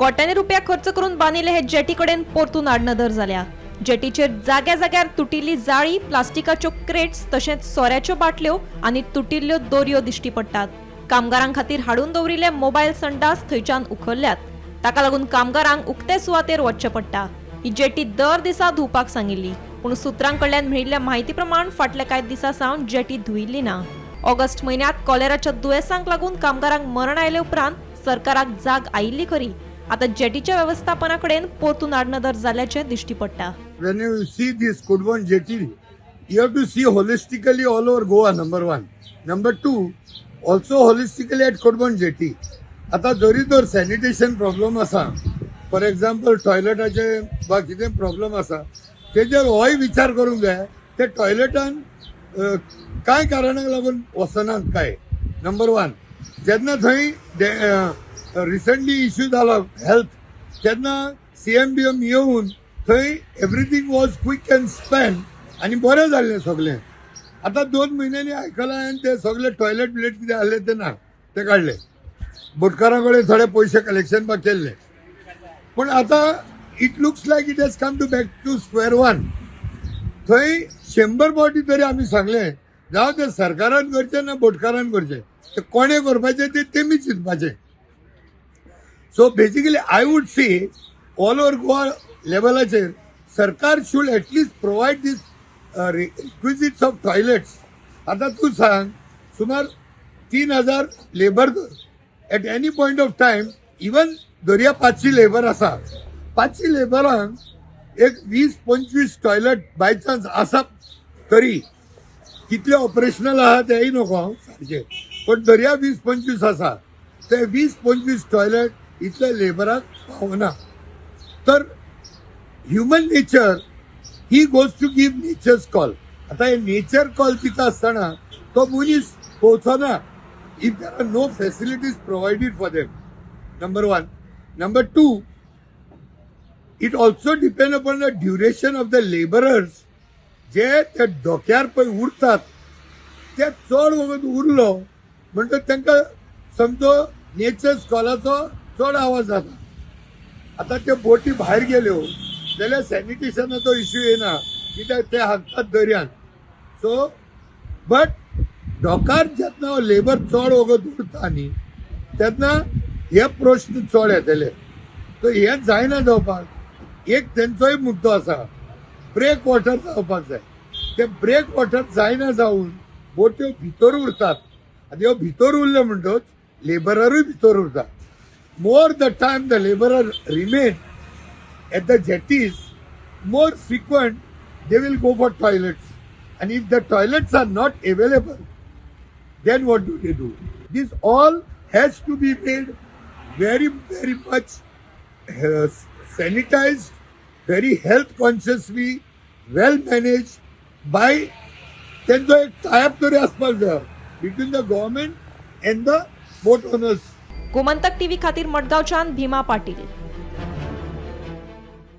कोट्यांनी रुपया खर्च करून बांदिल्ले हे जेटी कडेन परतून आडनदर जाल्या। जेटीचेर जाग्या जाग्यार तुटिल्ली जाळी, प्लास्टिकाच्यो क्रेट्स तशेंच सोऱ्याच्यो बाटल्यो आनी तुटिल्ल्यो दोरयो दिश्टी पडटात। कामगारांक खातीर हाडून दवरिल्ले मोबायल संडास थंयच्यान उखल्ल्यात। ताका लागून कामगारांक उक्ते सुवातेर वचचें पडटा। ही जेटी दर दिसा धुवपाक सांगिल्ली, पूण सुत्रांकडल्यान मेळिल्ल्या म्हायती प्रमाण फाटल्या कांय दिसां सावन जेटी धुयिल्ली ना। ऑगस्ट म्हयन्यांत कॉलेराच्या दुयेंसाक लागून कामगारांक मरण आयले उपरांत सरकाराक जाग आयिल्ली खरी, आता जेटीच्या व्यवस्थापनाकडेन परतून आडनदर जाल्याचें दिश्टी पडटा। When you see this Kudwan jetty, you have to see holistically all over Goa, number one. Number two, also holistically at Kudwan jetty. आता जरी तर सॅनिटेशन प्रॉब्लेम असा, फॉर एक्झाम्पल टॉयलेटाचे वा कितें प्रॉब्लेम असा, तेजेर होय विचार करूंक जाय ते टॉयलेटान काय कारणाक लागून वचनात काय। नंबर वन, जेन्ना थंय रिसंटली इश्यू जालो हेल्थ, तेन्ना CMBM येवन थंय everything was quick and span आनी बरें जाल्लें सगळें। आतां 2 म्हयन्यांनी आयकलां हांवें ते सगळे टॉयलेट बिलेट कितें आहले ते ना, ते काडले। बोटकारां कडेन थोडे पयशे कलेक्शन बा केल्ले, पूण आतां it looks like it has come to back to square one. थंय 100 फावटी तरी आमी सांगलें, जावं ते सरकारान करचें ना बोटकारान करचें, ते कोणे करपाचें ते तेमी चिंतपाचें। So basically I would say all over Goa लेवलाचेर सरकार should at least provide these requisites of toilets. आता तू सांग, सुमार 3000 labour at any point of time, even दर्या 500 लेबर आसा, 500 लेबरांक एक 20-25 टॉयलेट बाय चान्स आसा तरी कितले ऑपरेशनल आहा तेय नको हांव सारकें, पण दर्या 20-25 आसा, ते 20-25 टॉयलेट इतल्या लेबराक पावना। तर ह्युमन नेचर ही goes to give nature's call. आता हे नेचर कॉल दिता आसतना तो मनीस पोवचना if there are no facilities provided for them, number one. Number two, it also depend upon the duration of the labourers जे त्या डोक्यार पळय उरतात, ते चड वगत उरलो म्हणटा तांकां समजो नेचर्स कॉलाचो चड आवाज जाता। आता त्यो बोटी भायर गेल्यो जाल्यार सॅनिटेशनाचो इश्यू येना, कित्याक ते हाडटात दर्यान। सो बट डोकार जेन्ना लेबर चड वगत उरता न्ही, तेन्ना हे प्रश्न चड येतले। सो हे जायना जावपाक एक तेंचोय मुद्दो आसा, ब्रेक वॉटर जावपाक जाय। ते ब्रेक वॉटर जायना जावन बोट्यो भितर उरतात, आनी ह्यो भितर उरल्यो म्हणटच लेबररूय भितर उरता। More the time the laborer remain at the jetties, more frequent they will go for toilets. And if the toilets are not available, then what do they do? This all has to be made very, very much sanitized, very health consciously, well managed by त्यांचो एक type तरी आसपाक जाय between the government and the boat owners. Gomantak TV खातीर मडगांवच्यान भीमा पाटील।